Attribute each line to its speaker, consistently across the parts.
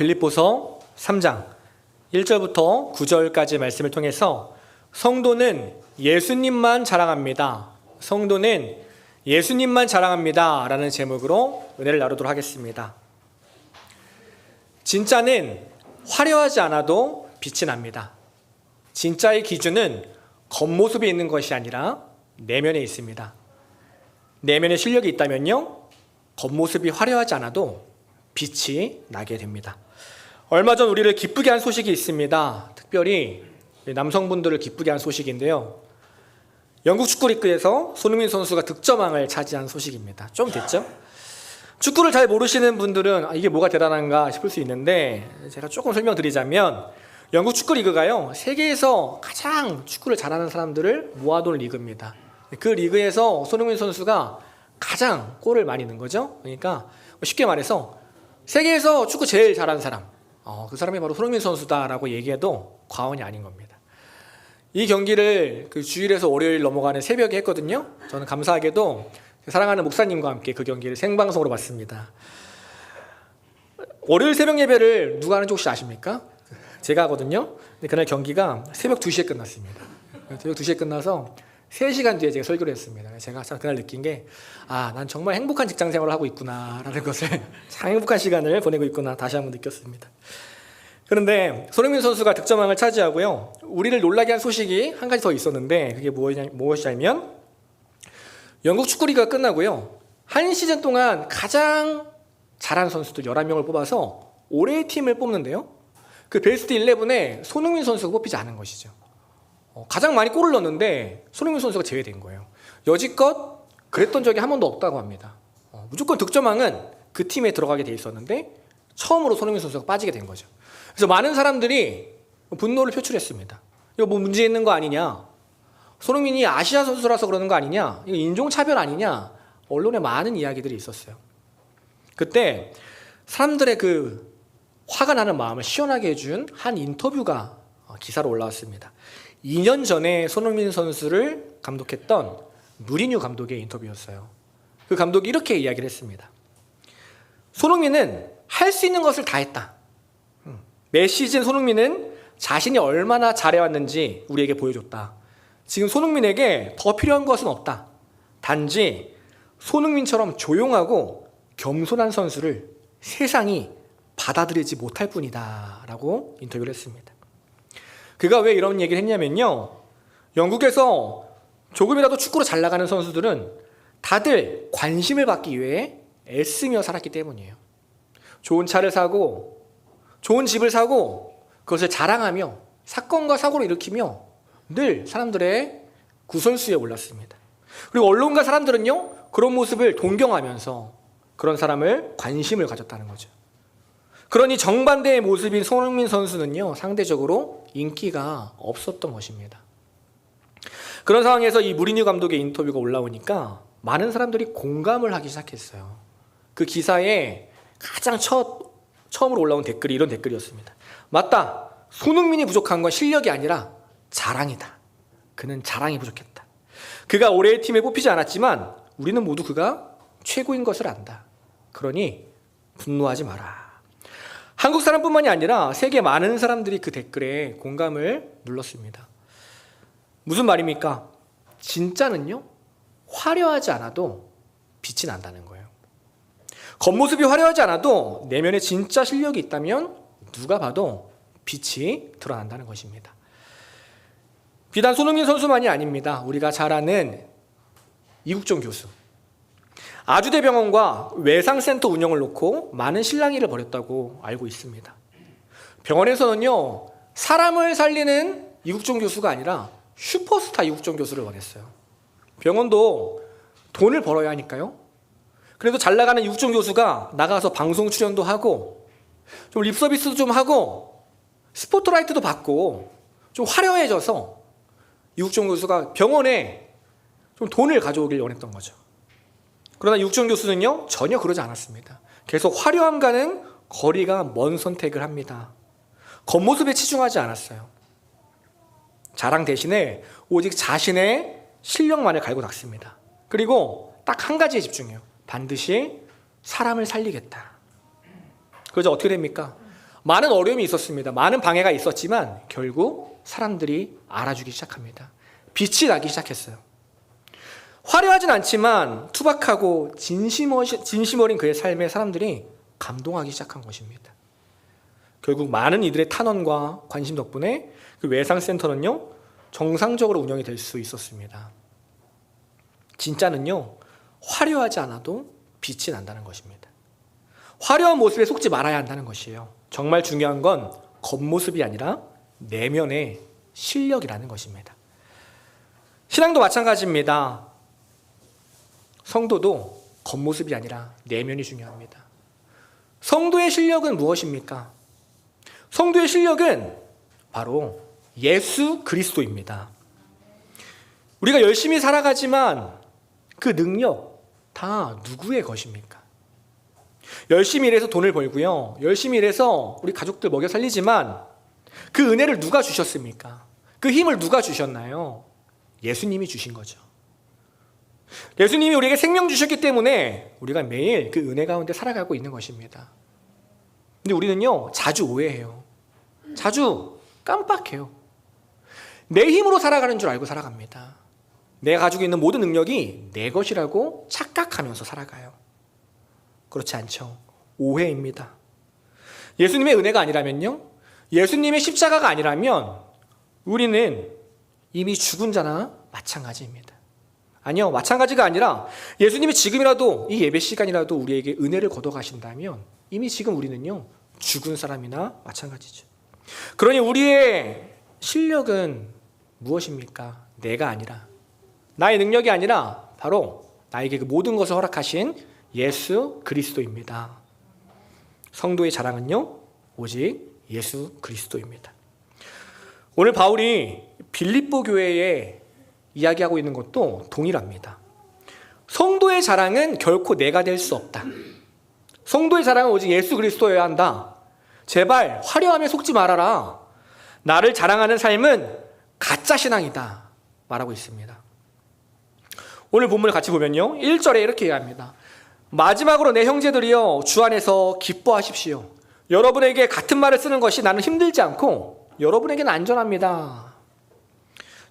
Speaker 1: 빌립보서 3장 1절부터 9절까지 말씀을 통해서 성도는 예수님만 자랑합니다. 성도는 예수님만 자랑합니다. 라는 제목으로 은혜를 나누도록 하겠습니다. 진짜는 화려하지 않아도 빛이 납니다. 진짜의 기준은 겉모습에 있는 것이 아니라 내면에 있습니다. 내면에 실력이 있다면요, 겉모습이 화려하지 않아도 빛이 나게 됩니다. 얼마 전 우리를 기쁘게 한 소식이 있습니다. 특별히 남성분들을 기쁘게 한 소식인데요. 영국 축구 리그에서 손흥민 선수가 득점왕을 차지한 소식입니다. 좀 됐죠? 축구를 잘 모르시는 분들은 이게 뭐가 대단한가 싶을 수 있는데, 제가 조금 설명드리자면 영국 축구 리그가요, 세계에서 가장 축구를 잘하는 사람들을 모아둔 리그입니다. 그 리그에서 손흥민 선수가 가장 골을 많이 넣은 거죠. 그러니까 쉽게 말해서 세계에서 축구 제일 잘하는 사람, 그 사람이 바로 손흥민 선수다라고 얘기해도 과언이 아닌 겁니다. 이 경기를 그 주일에서 월요일 넘어가는 새벽에 했거든요. 저는 감사하게도 사랑하는 목사님과 함께 그 경기를 생방송으로 봤습니다. 월요일 새벽 예배를 누가 하는지 혹시 아십니까? 제가 하거든요. 근데 그날 경기가 새벽 2시에 끝났습니다. 새벽 2시에 끝나서 3시간 뒤에 제가 설교를 했습니다. 제가 그날 느낀 게, 난 정말 행복한 직장 생활을 하고 있구나라는 것을, 참 행복한 시간을 보내고 있구나 다시 한번 느꼈습니다. 그런데 손흥민 선수가 득점왕을 차지하고요, 우리를 놀라게 한 소식이 한 가지 더 있었는데, 그게 무엇이냐면 영국 축구리그가 끝나고요, 한 시즌 동안 가장 잘한 선수들 11명을 뽑아서 올해의 팀을 뽑는데요, 그 베스트 11에 손흥민 선수가 뽑히지 않은 것이죠. 가장 많이 골을 넣었는데 손흥민 선수가 제외된 거예요. 여지껏 그랬던 적이 한 번도 없다고 합니다. 무조건 득점왕은 그 팀에 들어가게 돼 있었는데 처음으로 손흥민 선수가 빠지게 된 거죠. 그래서 많은 사람들이 분노를 표출했습니다. 이거 뭐 문제 있는 거 아니냐, 손흥민이 아시아 선수라서 그러는 거 아니냐, 이거 인종차별 아니냐, 언론에 많은 이야기들이 있었어요. 그때 사람들의 그 화가 나는 마음을 시원하게 해준 한 인터뷰가 기사로 올라왔습니다. 2년 전에 손흥민 선수를 감독했던 무리뉴 감독의 인터뷰였어요. 그 감독이 이렇게 이야기를 했습니다. 손흥민은 할 수 있는 것을 다 했다. 매 시즌 손흥민은 자신이 얼마나 잘해왔는지 우리에게 보여줬다. 지금 손흥민에게 더 필요한 것은 없다. 단지 손흥민처럼 조용하고 겸손한 선수를 세상이 받아들이지 못할 뿐이다 라고 인터뷰를 했습니다. 그가 왜 이런 얘기를 했냐면요, 영국에서 조금이라도 축구로 잘 나가는 선수들은 다들 관심을 받기 위해 애쓰며 살았기 때문이에요. 좋은 차를 사고 좋은 집을 사고 그것을 자랑하며 사건과 사고를 일으키며 늘 사람들의 구설수에 올랐습니다. 그리고 언론과 사람들은요, 그런 모습을 동경하면서 그런 사람을 관심을 가졌다는 거죠. 그러니 정반대의 모습인 손흥민 선수는요, 상대적으로 인기가 없었던 것입니다. 그런 상황에서 이 무리뉴 감독의 인터뷰가 올라오니까 많은 사람들이 공감을 하기 시작했어요. 그 기사에 가장 처음으로 올라온 댓글이 이런 댓글이었습니다. 맞다. 손흥민이 부족한 건 실력이 아니라 자랑이다. 그는 자랑이 부족했다. 그가 올해의 팀에 뽑히지 않았지만 우리는 모두 그가 최고인 것을 안다. 그러니 분노하지 마라. 한국 사람뿐만이 아니라 세계 많은 사람들이 그 댓글에 공감을 눌렀습니다. 무슨 말입니까? 진짜는요, 화려하지 않아도 빛이 난다는 거예요. 겉모습이 화려하지 않아도 내면에 진짜 실력이 있다면 누가 봐도 빛이 드러난다는 것입니다. 비단 손흥민 선수만이 아닙니다. 우리가 잘 아는 이국종 교수, 아주대병원과 외상센터 운영을 놓고 많은 실랑이를 벌였다고 알고 있습니다. 병원에서는요, 사람을 살리는 이국종 교수가 아니라 슈퍼스타 이국종 교수를 원했어요. 병원도 돈을 벌어야 하니까요. 그래도 잘 나가는 이국종 교수가 나가서 방송 출연도 하고 좀 립서비스도 좀 하고 스포트라이트도 받고 좀 화려해져서 이국종 교수가 병원에 좀 돈을 가져오길 원했던 거죠. 그러나 이국종 교수는요, 전혀 그러지 않았습니다. 계속 화려함과는 거리가 먼 선택을 합니다. 겉모습에 치중하지 않았어요. 자랑 대신에 오직 자신의 실력만을 갈고 닦습니다. 그리고 딱 한 가지에 집중해요. 반드시 사람을 살리겠다. 그래서 어떻게 됩니까? 많은 어려움이 있었습니다. 많은 방해가 있었지만 결국 사람들이 알아주기 시작합니다. 빛이 나기 시작했어요. 화려하진 않지만 투박하고 진심 어린 그의 삶에 사람들이 감동하기 시작한 것입니다. 결국 많은 이들의 탄원과 관심 덕분에 그 외상센터는요, 정상적으로 운영이 될 수 있었습니다. 진짜는요, 화려하지 않아도 빛이 난다는 것입니다. 화려한 모습에 속지 말아야 한다는 것이에요. 정말 중요한 건 겉모습이 아니라 내면의 실력이라는 것입니다. 신앙도 마찬가지입니다. 성도도 겉모습이 아니라 내면이 중요합니다. 성도의 실력은 무엇입니까? 성도의 실력은 바로 예수 그리스도입니다. 우리가 열심히 살아가지만 그 능력 다 누구의 것입니까? 열심히 일해서 돈을 벌고요, 열심히 일해서 우리 가족들 먹여 살리지만 그 은혜를 누가 주셨습니까? 그 힘을 누가 주셨나요? 예수님이 주신 거죠. 예수님이 우리에게 생명 주셨기 때문에 우리가 매일 그 은혜 가운데 살아가고 있는 것입니다. 근데 우리는요, 자주 오해해요. 자주 깜빡해요. 내 힘으로 살아가는 줄 알고 살아갑니다. 내가 가지고 있는 모든 능력이 내 것이라고 착각하면서 살아가요. 그렇지 않죠. 오해입니다. 예수님의 은혜가 아니라면요, 예수님의 십자가가 아니라면 우리는 이미 죽은 자나 마찬가지입니다. 아니요, 마찬가지가 아니라 예수님이 지금이라도 이 예배 시간이라도 우리에게 은혜를 걷어가신다면 이미 지금 우리는요, 죽은 사람이나 마찬가지죠. 그러니 우리의 실력은 무엇입니까? 내가 아니라, 나의 능력이 아니라 바로 나에게 그 모든 것을 허락하신 예수 그리스도입니다. 성도의 자랑은요, 오직 예수 그리스도입니다. 오늘 바울이 빌립보 교회에 이야기하고 있는 것도 동일합니다. 성도의 자랑은 결코 내가 될 수 없다. 성도의 자랑은 오직 예수 그리스도여야 한다. 제발 화려함에 속지 말아라. 나를 자랑하는 삶은 가짜 신앙이다 말하고 있습니다. 오늘 본문을 같이 보면요, 1절에 이렇게 얘기합니다. 마지막으로 내 형제들이여, 주 안에서 기뻐하십시오. 여러분에게 같은 말을 쓰는 것이 나는 힘들지 않고 여러분에게는 안전합니다.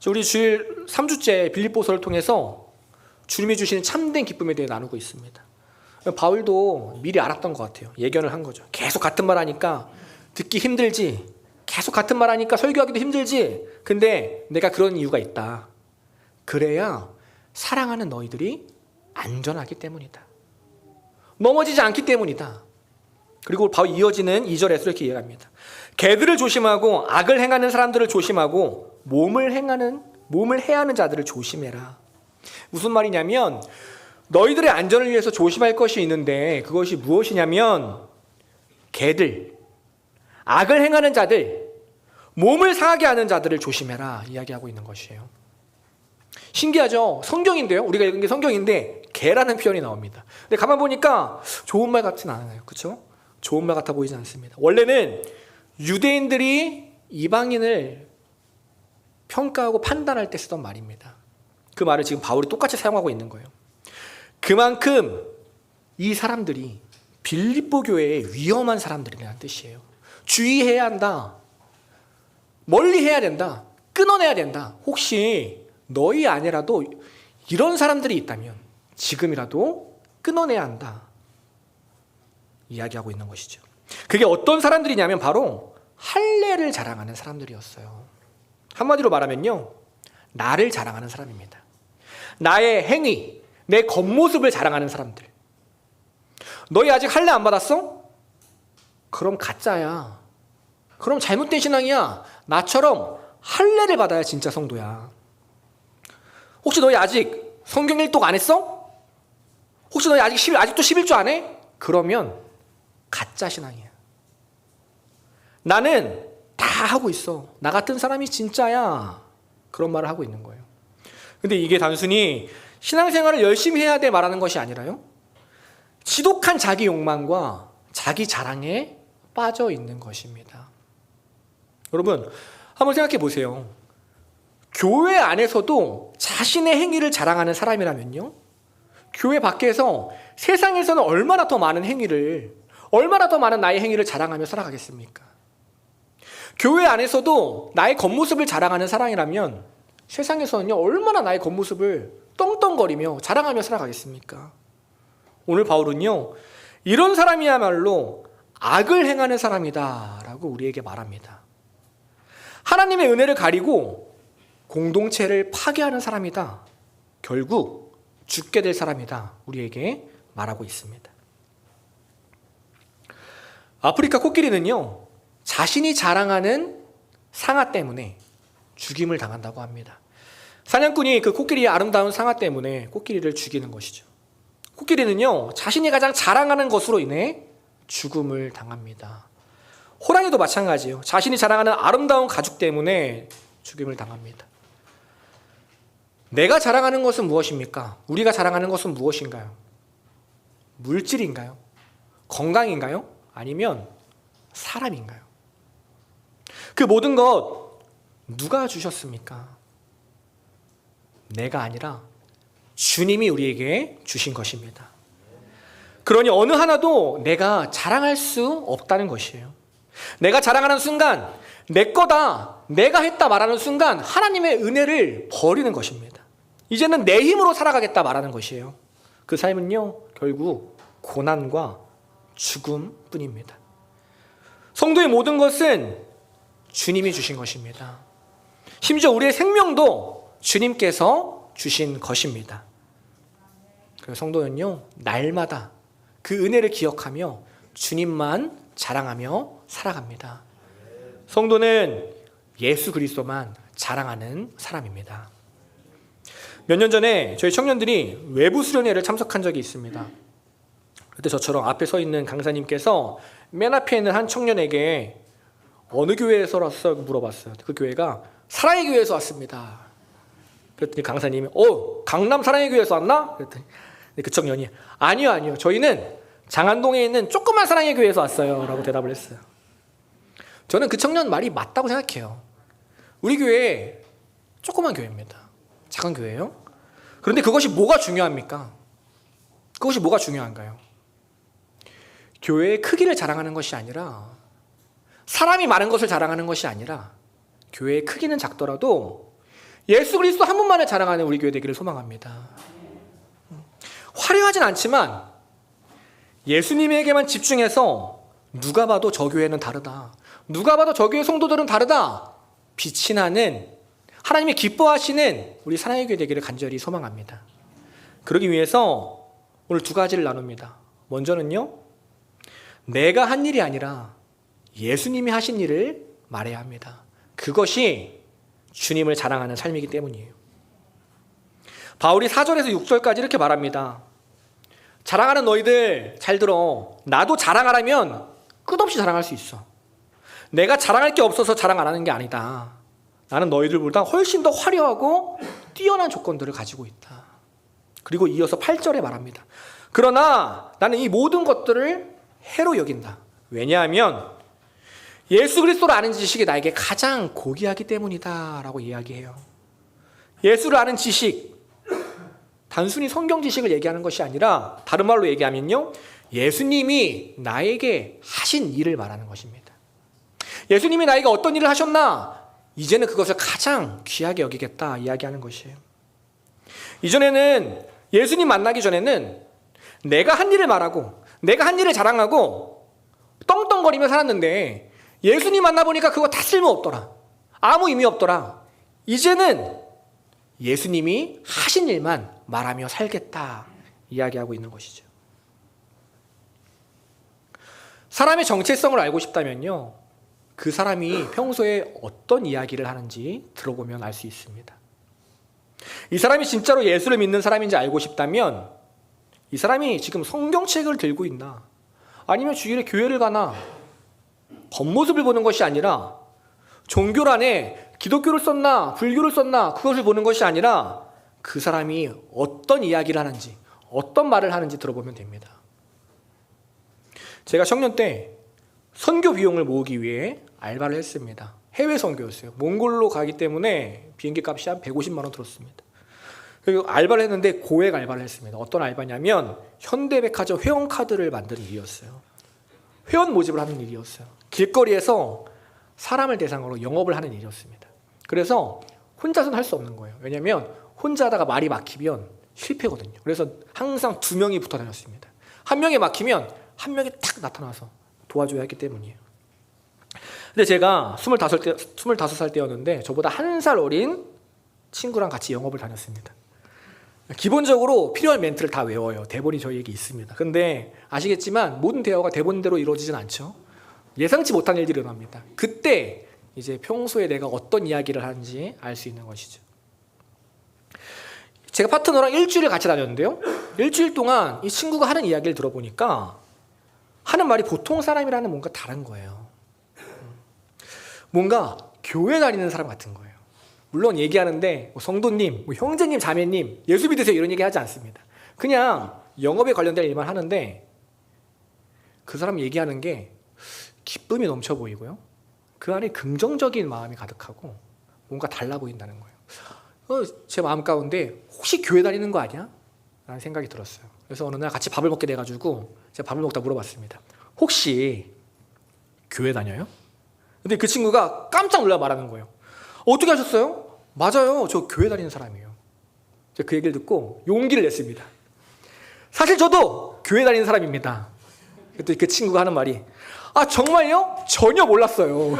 Speaker 1: 우리 주일 3주째 빌립보서를 통해서 주님이 주시는 참된 기쁨에 대해 나누고 있습니다. 바울도 미리 알았던 것 같아요. 예견을 한 거죠. 계속 같은 말 하니까 듣기 힘들지, 계속 같은 말 하니까 설교하기도 힘들지, 근데 내가 그런 이유가 있다. 그래야 사랑하는 너희들이 안전하기 때문이다. 넘어지지 않기 때문이다. 그리고 바로 이어지는 2절에서 이렇게 이해합니다. 개들을 조심하고 악을 행하는 사람들을 조심하고 몸을 해야 하는 자들을 조심해라. 무슨 말이냐면 너희들의 안전을 위해서 조심할 것이 있는데 그것이 무엇이냐면 개들, 악을 행하는 자들, 몸을 상하게 하는 자들을 조심해라 이야기하고 있는 것이에요. 신기하죠? 성경인데요. 우리가 읽은 게 성경인데 개라는 표현이 나옵니다. 근데 가만 보니까 좋은 말 같진 않아요. 그렇죠? 좋은 말 같아 보이지 않습니다. 원래는 유대인들이 이방인을 평가하고 판단할 때 쓰던 말입니다. 그 말을 지금 바울이 똑같이 사용하고 있는 거예요. 그만큼 이 사람들이 빌립보 교회의 위험한 사람들이라는 뜻이에요. 주의해야 한다. 멀리 해야 된다. 끊어내야 된다. 혹시 너희 안에라도 이런 사람들이 있다면 지금이라도 끊어내야 한다. 이야기하고 있는 것이죠. 그게 어떤 사람들이냐면 바로 할례를 자랑하는 사람들이었어요. 한마디로 말하면요, 나를 자랑하는 사람입니다. 나의 행위, 내 겉모습을 자랑하는 사람들. 너희 아직 할례 안 받았어? 그럼 가짜야. 그럼 잘못된 신앙이야. 나처럼 할례를 받아야 진짜 성도야. 혹시 너희 아직 성경 일독 안 했어? 혹시 너희 아직도 11조 안 해? 그러면 가짜 신앙이야. 나는 다 하고 있어. 나 같은 사람이 진짜야. 그런 말을 하고 있는 거예요. 근데 이게 단순히 신앙생활을 열심히 해야 돼 말하는 것이 아니라요, 지독한 자기 욕망과 자기 자랑에 빠져 있는 것입니다. 여러분, 한번 생각해 보세요. 교회 안에서도 자신의 행위를 자랑하는 사람이라면요, 교회 밖에서 세상에서는 얼마나 더 많은 행위를, 얼마나 더 많은 나의 행위를 자랑하며 살아가겠습니까? 교회 안에서도 나의 겉모습을 자랑하는 사람이라면 세상에서는요, 얼마나 나의 겉모습을 떵떵거리며 자랑하며 살아가겠습니까? 오늘 바울은요, 이런 사람이야말로 악을 행하는 사람이다 라고 우리에게 말합니다. 하나님의 은혜를 가리고 공동체를 파괴하는 사람이다, 결국 죽게 될 사람이다, 우리에게 말하고 있습니다. 아프리카 코끼리는요, 자신이 자랑하는 상아 때문에 죽임을 당한다고 합니다. 사냥꾼이 그 코끼리의 아름다운 상아 때문에 코끼리를 죽이는 것이죠. 코끼리는요, 자신이 가장 자랑하는 것으로 인해 죽음을 당합니다. 호랑이도 마찬가지예요. 자신이 자랑하는 아름다운 가죽 때문에 죽임을 당합니다. 내가 자랑하는 것은 무엇입니까? 우리가 자랑하는 것은 무엇인가요? 물질인가요? 건강인가요? 아니면 사람인가요? 그 모든 것 누가 주셨습니까? 내가 아니라 주님이 우리에게 주신 것입니다. 그러니 어느 하나도 내가 자랑할 수 없다는 것이에요. 내가 자랑하는 순간 내 거다, 내가 했다 말하는 순간 하나님의 은혜를 버리는 것입니다. 이제는 내 힘으로 살아가겠다 말하는 것이에요. 그 삶은요, 결국 고난과 죽음뿐입니다. 성도의 모든 것은 주님이 주신 것입니다. 심지어 우리의 생명도 주님께서 주신 것입니다. 그래서 성도는요, 날마다 그 은혜를 기억하며 주님만 자랑하며 살아갑니다. 성도는 예수 그리스도만 자랑하는 사람입니다. 몇 년 전에 저희 청년들이 외부 수련회를 참석한 적이 있습니다. 그때 저처럼 앞에 서 있는 강사님께서 맨 앞에 있는 한 청년에게 어느 교회에서 왔어? 물어봤어요. 그 교회가 사랑의 교회에서 왔습니다. 그랬더니 강사님이 강남 사랑의 교회에서 왔나? 그랬더니 그 청년이 아니요. 저희는 장안동에 있는 조그만 사랑의 교회에서 왔어요 라고 대답을 했어요. 저는 그 청년 말이 맞다고 생각해요. 우리 교회 조그만 교회입니다. 작은 교회예요. 그런데 그것이 뭐가 중요합니까? 그것이 뭐가 중요한가요? 교회의 크기를 자랑하는 것이 아니라, 사람이 많은 것을 자랑하는 것이 아니라, 교회의 크기는 작더라도 예수 그리스도 한 분만을 자랑하는 우리 교회 되기를 소망합니다. 화려하진 않지만 예수님에게만 집중해서 누가 봐도 저 교회는 다르다, 누가 봐도 저 교회 성도들은 다르다, 빛이 나는, 하나님이 기뻐하시는 우리 사랑의 교회 되기를 간절히 소망합니다. 그러기 위해서 오늘 두 가지를 나눕니다. 먼저는요, 내가 한 일이 아니라 예수님이 하신 일을 말해야 합니다. 그것이 주님을 자랑하는 삶이기 때문이에요. 바울이 4절에서 6절까지 이렇게 말합니다. 자랑하는 너희들 잘 들어. 나도 자랑하라면 끝없이 자랑할 수 있어. 내가 자랑할 게 없어서 자랑 안 하는 게 아니다. 나는 너희들보다 훨씬 더 화려하고 뛰어난 조건들을 가지고 있다. 그리고 이어서 8절에 말합니다. 그러나 나는 이 모든 것들을 해로 여긴다. 왜냐하면 예수 그리스도를 아는 지식이 나에게 가장 고귀하기 때문이다 라고 이야기해요. 예수를 아는 지식, 단순히 성경 지식을 얘기하는 것이 아니라 다른 말로 얘기하면요, 예수님이 나에게 하신 일을 말하는 것입니다. 예수님이 나에게 어떤 일을 하셨나? 이제는 그것을 가장 귀하게 여기겠다 이야기하는 것이에요. 이전에는, 예수님 만나기 전에는 내가 한 일을 말하고 내가 한 일을 자랑하고 떵떵거리며 살았는데, 예수님 만나보니까 그거 다 쓸모없더라, 아무 의미 없더라. 이제는 예수님이 하신 일만 말하며 살겠다 이야기하고 있는 것이죠. 사람의 정체성을 알고 싶다면요, 그 사람이 평소에 어떤 이야기를 하는지 들어보면 알 수 있습니다. 이 사람이 진짜로 예수를 믿는 사람인지 알고 싶다면 이 사람이 지금 성경책을 들고 있나, 아니면 주일에 교회를 가나, 겉모습을 보는 것이 아니라, 종교란에 기독교를 썼나 불교를 썼나 그것을 보는 것이 아니라 그 사람이 어떤 이야기를 하는지, 어떤 말을 하는지 들어보면 됩니다. 제가 청년 때 선교 비용을 모으기 위해 알바를 했습니다. 해외 선교였어요. 몽골로 가기 때문에 비행기 값이 한 150만 원 들었습니다. 그리고 알바를 했는데 고액 알바를 했습니다. 어떤 알바냐면 현대백화점 회원카드를 만드는 일이었어요. 회원 모집을 하는 일이었어요. 길거리에서 사람을 대상으로 영업을 하는 일이었습니다. 그래서 혼자서는 할 수 없는 거예요. 왜냐하면 혼자 하다가 말이 막히면 실패거든요. 그래서 항상 2명이 붙어 다녔습니다. 한 명이 막히면 한 명이 탁 나타나서 도와줘야 했기 때문이에요. 근데 제가 25살 때였는데 저보다 1살 어린 친구랑 같이 영업을 다녔습니다. 기본적으로 필요한 멘트를 다 외워요. 대본이 저희에게 있습니다. 근데 아시겠지만 모든 대화가 대본대로 이루어지진 않죠. 예상치 못한 일들이 일어납니다. 그때 이제 평소에 내가 어떤 이야기를 하는지 알 수 있는 것이죠. 제가 파트너랑 일주일을 같이 다녔는데요. 일주일 동안 이 친구가 하는 이야기를 들어보니까 하는 말이 보통 사람이라는 뭔가 다른 거예요. 뭔가 교회 다니는 사람 같은 거예요. 물론 얘기하는데 성도님, 형제님, 자매님, 예수 믿으세요 이런 얘기 하지 않습니다. 그냥 영업에 관련된 일만 하는데 그 사람 얘기하는 게 기쁨이 넘쳐 보이고요. 그 안에 긍정적인 마음이 가득하고 뭔가 달라 보인다는 거예요. 제 마음 가운데 혹시 교회 다니는 거 아니야? 라는 생각이 들었어요. 그래서 어느 날 같이 밥을 먹게 돼가지고 제가 밥을 먹다 물어봤습니다. 혹시 교회 다녀요? 근데 그 친구가 깜짝 놀라 말하는 거예요. 어떻게 하셨어요? 맞아요. 저 교회 다니는 사람이에요. 제가 그 얘기를 듣고 용기를 냈습니다. 사실 저도 교회 다니는 사람입니다. 그랬더니 그 친구가 하는 말이 아 정말요? 전혀 몰랐어요.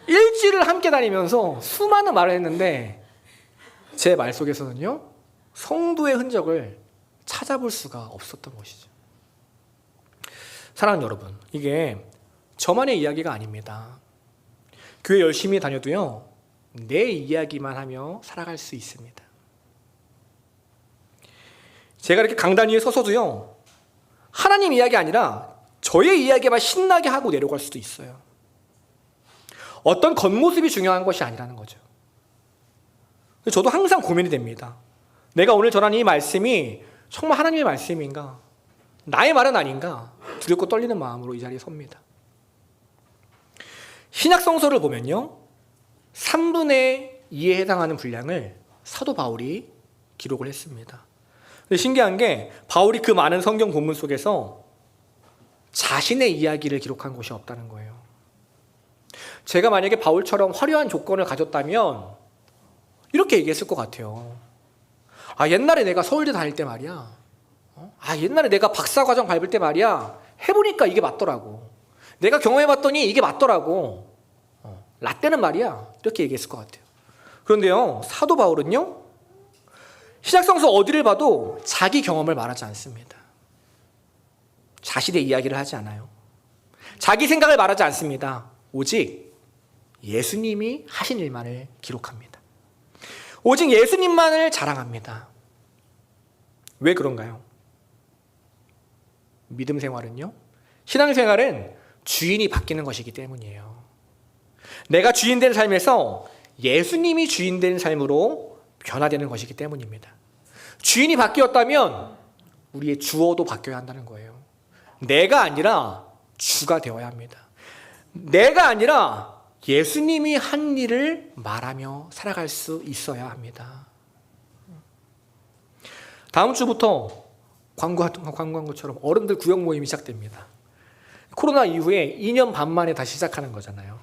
Speaker 1: 일주일을 함께 다니면서 수많은 말을 했는데 제 말 속에서는요 성도의 흔적을 찾아볼 수가 없었던 것이죠. 사랑하는 여러분, 이게 저만의 이야기가 아닙니다. 교회 열심히 다녀도요 내 이야기만 하며 살아갈 수 있습니다. 제가 이렇게 강단 위에 서서도요 하나님 이야기 아니라 저의 이야기만 신나게 하고 내려갈 수도 있어요. 어떤 겉모습이 중요한 것이 아니라는 거죠. 저도 항상 고민이 됩니다. 내가 오늘 전하는 이 말씀이 정말 하나님의 말씀인가? 나의 말은 아닌가? 두렵고 떨리는 마음으로 이 자리에 섭니다. 신약성서를 보면요 3분의 2에 해당하는 분량을 사도 바울이 기록을 했습니다. 근데 신기한 게 바울이 그 많은 성경 본문 속에서 자신의 이야기를 기록한 곳이 없다는 거예요. 제가 만약에 바울처럼 화려한 조건을 가졌다면 이렇게 얘기했을 것 같아요. 아 옛날에 내가 서울대 다닐 때 말이야. 아 옛날에 내가 박사과정 밟을 때 말이야. 해보니까 이게 맞더라고. 내가 경험해봤더니 이게 맞더라고. 라떼는 말이야. 이렇게 얘기했을 것 같아요. 그런데요 사도 바울은요 신약성서 어디를 봐도 자기 경험을 말하지 않습니다. 자신의 이야기를 하지 않아요. 자기 생각을 말하지 않습니다. 오직 예수님이 하신 일만을 기록합니다. 오직 예수님만을 자랑합니다. 왜 그런가요? 믿음 생활은요 신앙생활은 주인이 바뀌는 것이기 때문이에요. 내가 주인 된 삶에서 예수님이 주인 된 삶으로 변화되는 것이기 때문입니다. 주인이 바뀌었다면 우리의 주어도 바뀌어야 한다는 거예요. 내가 아니라 주가 되어야 합니다. 내가 아니라 예수님이 한 일을 말하며 살아갈 수 있어야 합니다. 다음 주부터 광고한 것처럼 어른들 구역 모임이 시작됩니다. 코로나 이후에 2년 반 만에 다시 시작하는 거잖아요.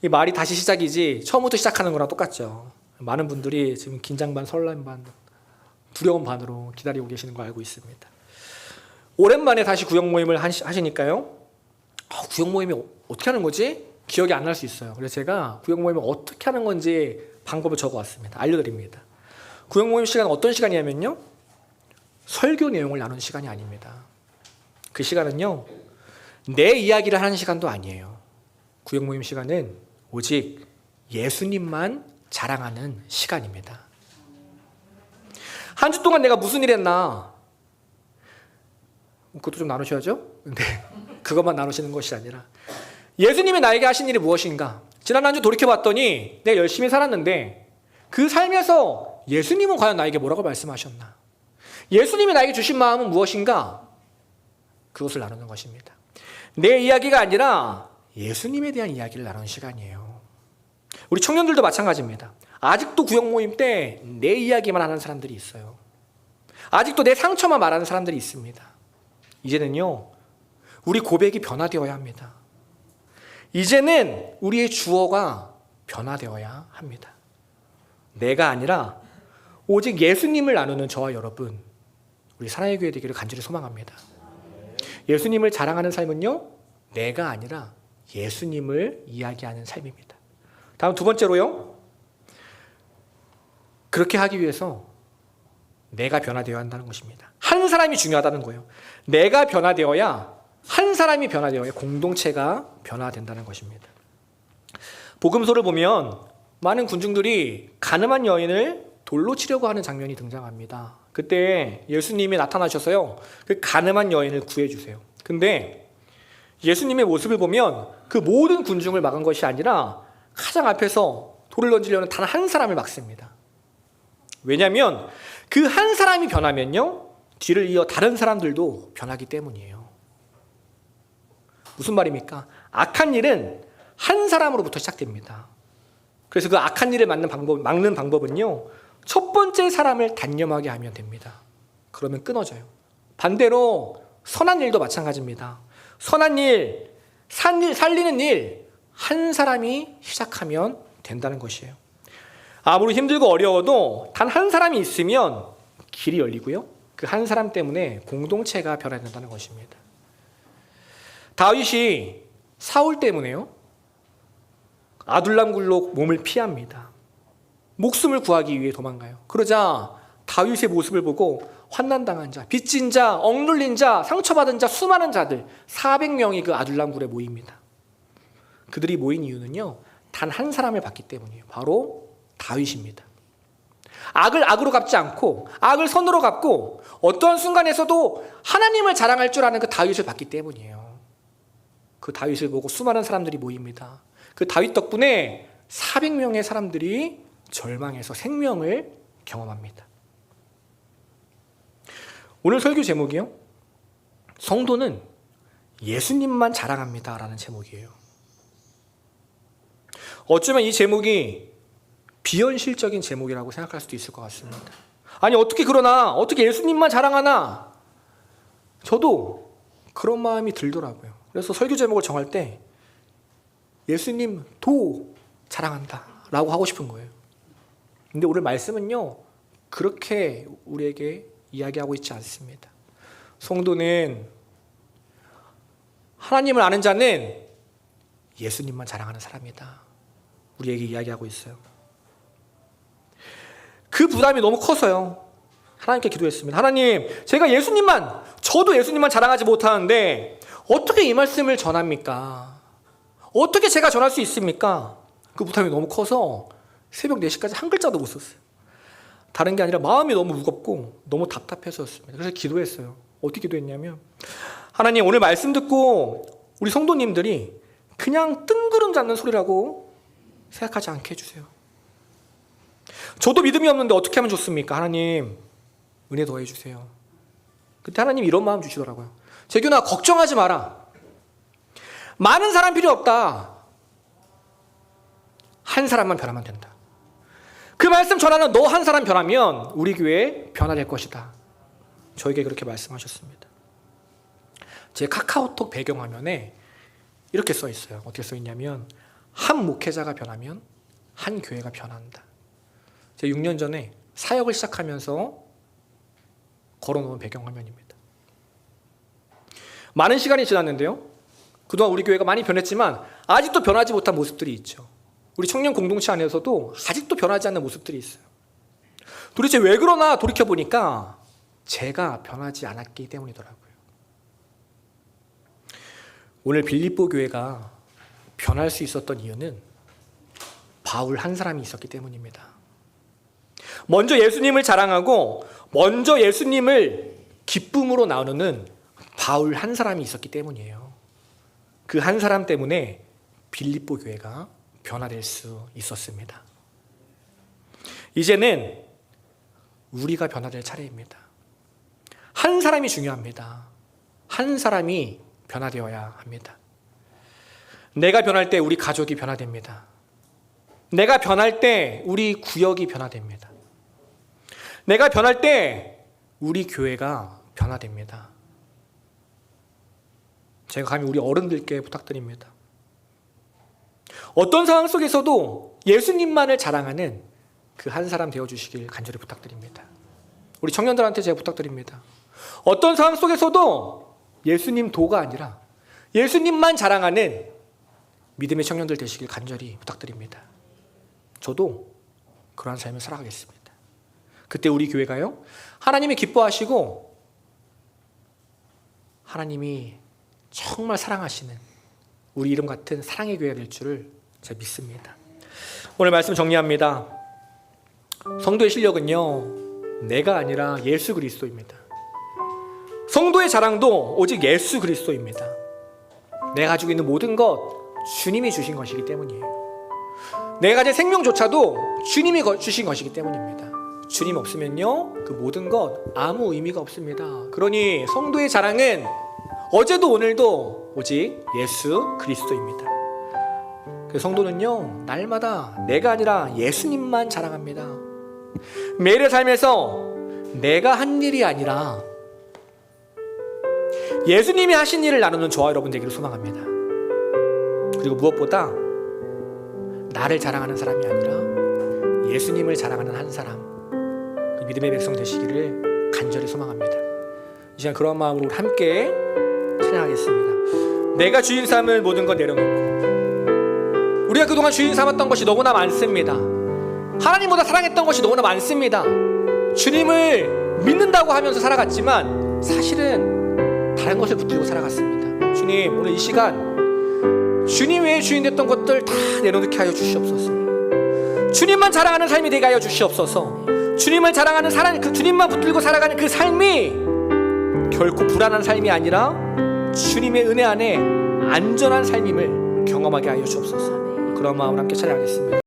Speaker 1: 이 말이 다시 시작이지 처음부터 시작하는 거랑 똑같죠. 많은 분들이 지금 긴장 반, 설렘 반, 두려움 반으로 기다리고 계시는 거 알고 있습니다. 오랜만에 다시 구역 모임을 하시니까요. 구역 모임이 어떻게 하는 거지? 기억이 안 날 수 있어요. 그래서 제가 구역 모임을 어떻게 하는 건지 방법을 적어왔습니다. 알려드립니다. 구역 모임 시간은 어떤 시간이냐면요. 설교 내용을 나누는 시간이 아닙니다. 그 시간은요. 내 이야기를 하는 시간도 아니에요. 구역 모임 시간은 오직 예수님만 자랑하는 시간입니다. 한 주 동안 내가 무슨 일 했나? 그것도 좀 나누셔야죠. 근데 그것만 나누시는 것이 아니라 예수님이 나에게 하신 일이 무엇인가? 지난 한 주 돌이켜봤더니 내가 열심히 살았는데 그 삶에서 예수님은 과연 나에게 뭐라고 말씀하셨나? 예수님이 나에게 주신 마음은 무엇인가? 그것을 나누는 것입니다. 내 이야기가 아니라 예수님에 대한 이야기를 나누는 시간이에요. 우리 청년들도 마찬가지입니다. 아직도 구역 모임 때 내 이야기만 하는 사람들이 있어요. 아직도 내 상처만 말하는 사람들이 있습니다. 이제는요 우리 고백이 변화되어야 합니다. 이제는 우리의 주어가 변화되어야 합니다. 내가 아니라 오직 예수님을 나누는 저와 여러분, 우리 사랑의 교회 되기를 간절히 소망합니다. 예수님을 자랑하는 삶은요, 내가 아니라 예수님을 이야기하는 삶입니다. 다음 두 번째로요, 그렇게 하기 위해서 내가 변화되어야 한다는 것입니다. 한 사람이 중요하다는 거예요. 내가 변화되어야, 한 사람이 변화되어야 공동체가 변화된다는 것입니다. 복음서를 보면 많은 군중들이 가늠한 여인을 돌로 치려고 하는 장면이 등장합니다. 그때 예수님이 나타나셔서요, 그 가늠한 여인을 구해주세요. 근데 예수님의 모습을 보면 그 모든 군중을 막은 것이 아니라 가장 앞에서 돌을 던지려는 단 한 사람을 막습니다. 왜냐하면 그 한 사람이 변하면요, 뒤를 이어 다른 사람들도 변하기 때문이에요. 무슨 말입니까? 악한 일은 한 사람으로부터 시작됩니다. 그래서 그 악한 일을 막는 방법은요, 첫 번째 사람을 단념하게 하면 됩니다. 그러면 끊어져요. 반대로 선한 일도 마찬가지입니다. 선한 일, 살리는 일, 한 사람이 시작하면 된다는 것이에요. 아무리 힘들고 어려워도 단 한 사람이 있으면 길이 열리고요, 그 한 사람 때문에 공동체가 변화된다는 것입니다. 다윗이 사울 때문에요, 아둘람 굴로 몸을 피합니다. 목숨을 구하기 위해 도망가요. 그러자 다윗의 모습을 보고 환난당한 자, 빚진 자, 억눌린 자, 상처받은 자, 수많은 자들 400명이 그 아둘람 굴에 모입니다. 그들이 모인 이유는요, 단 한 사람을 봤기 때문이에요. 바로 다윗입니다. 악을 악으로 갚지 않고 악을 선으로 갚고 어떠한 순간에서도 하나님을 자랑할 줄 아는 그 다윗을 봤기 때문이에요. 그 다윗을 보고 수많은 사람들이 모입니다. 그 다윗 덕분에 400명의 사람들이 절망에서 생명을 경험합니다. 오늘 설교 제목이요, 성도는 예수님만 자랑합니다 라는 제목이에요. 어쩌면 이 제목이 비현실적인 제목이라고 생각할 수도 있을 것 같습니다. 아니, 어떻게 그러나? 어떻게 예수님만 자랑하나? 저도 그런 마음이 들더라고요. 그래서 설교 제목을 정할 때 예수님 도 자랑한다 라고 하고 싶은 거예요. 근데 오늘 말씀은요, 그렇게 우리에게 이야기하고 있지 않습니다. 성도는, 하나님을 아는 자는 예수님만 자랑하는 사람이다, 우리에게 이야기하고 있어요. 그 부담이 너무 커서요, 하나님께 기도했습니다. 하나님, 제가 저도 예수님만 자랑하지 못하는데 어떻게 이 말씀을 전합니까? 어떻게 제가 전할 수 있습니까? 그 부담이 너무 커서 새벽 4시까지 한 글자도 못 썼어요. 다른 게 아니라 마음이 너무 무겁고 너무 답답해서였습니다. 그래서 기도했어요. 어떻게 기도했냐면, 하나님, 오늘 말씀 듣고 우리 성도님들이 그냥 뜬구름 잡는 소리라고 생각하지 않게 해주세요. 저도 믿음이 없는데 어떻게 하면 좋습니까? 하나님, 은혜 더해 주세요. 그때 하나님 이런 마음 주시더라고요. 재균아, 걱정하지 마라. 많은 사람 필요 없다. 한 사람만 변하면 된다. 그 말씀 전하는 너 한 사람 변하면 우리 교회 변화될 것이다. 저에게 그렇게 말씀하셨습니다. 제 카카오톡 배경화면에 이렇게 써 있어요. 어떻게 써 있냐면, 한 목회자가 변하면 한 교회가 변한다. 제가 6년 전에 사역을 시작하면서 걸어놓은 배경화면입니다. 많은 시간이 지났는데요, 그동안 우리 교회가 많이 변했지만 아직도 변하지 못한 모습들이 있죠. 우리 청년 공동체 안에서도 아직도 변하지 않는 모습들이 있어요. 도대체 왜 그러나 돌이켜보니까 제가 변하지 않았기 때문이더라고요. 오늘 빌립보 교회가 변할 수 있었던 이유는 바울 한 사람이 있었기 때문입니다. 먼저 예수님을 자랑하고 먼저 예수님을 기쁨으로 나누는 바울 한 사람이 있었기 때문이에요. 그 한 사람 때문에 빌립보 교회가 변화될 수 있었습니다. 이제는 우리가 변화될 차례입니다. 한 사람이 중요합니다. 한 사람이 변화되어야 합니다. 내가 변할 때 우리 가족이 변화됩니다. 내가 변할 때 우리 구역이 변화됩니다. 내가 변할 때 우리 교회가 변화됩니다. 제가 감히 우리 어른들께 부탁드립니다. 어떤 상황 속에서도 예수님만을 자랑하는 그 한 사람 되어주시길 간절히 부탁드립니다. 우리 청년들한테 제가 부탁드립니다. 어떤 상황 속에서도 예수님 도가 아니라 예수님만 자랑하는 믿음의 청년들 되시길 간절히 부탁드립니다. 저도 그러한 삶을 살아가겠습니다. 그때 우리 교회가요, 하나님이 기뻐하시고 하나님이 정말 사랑하시는 우리 이름 같은 사랑의 교회가 될 줄을 제가 믿습니다. 오늘 말씀 정리합니다. 성도의 실력은요, 내가 아니라 예수 그리스도입니다. 성도의 자랑도 오직 예수 그리스도입니다. 내가 가지고 있는 모든 것 주님이 주신 것이기 때문이에요. 내가 가진 생명조차도 주님이 주신 것이기 때문입니다. 주님 없으면요, 그 모든 것 아무 의미가 없습니다. 그러니 성도의 자랑은 어제도 오늘도 오직 예수 그리스도입니다. 그 성도는요, 날마다 내가 아니라 예수님만 자랑합니다. 매일의 삶에서 내가 한 일이 아니라 예수님이 하신 일을 나누는 저와 여러분 되기를 소망합니다. 그리고 무엇보다 나를 자랑하는 사람이 아니라 예수님을 자랑하는 한 사람, 그 믿음의 백성 되시기를 간절히 소망합니다. 이 시간 그런 마음으로 함께 찬양하겠습니다. 내가 주인 삼을 모든 것 내려놓고, 우리가 그동안 주인 삼았던 것이 너무나 많습니다. 하나님보다 사랑했던 것이 너무나 많습니다. 주님을 믿는다고 하면서 살아갔지만 사실은 다른 것을 붙들고 살아갔습니다. 주님, 오늘 이 시간 주님 외에 주인 됐던 것들 다 내려놓게 하여 주시옵소서. 주님만 자랑하는 삶이 되게 하여 주시옵소서. 주님을 자랑하는 사람, 그 주님만 붙들고 살아가는 그 삶이 결코 불안한 삶이 아니라 주님의 은혜 안에 안전한 삶임을 경험하게 하여 주옵소서. 그런 마음으로 함께 찬양하겠습니다.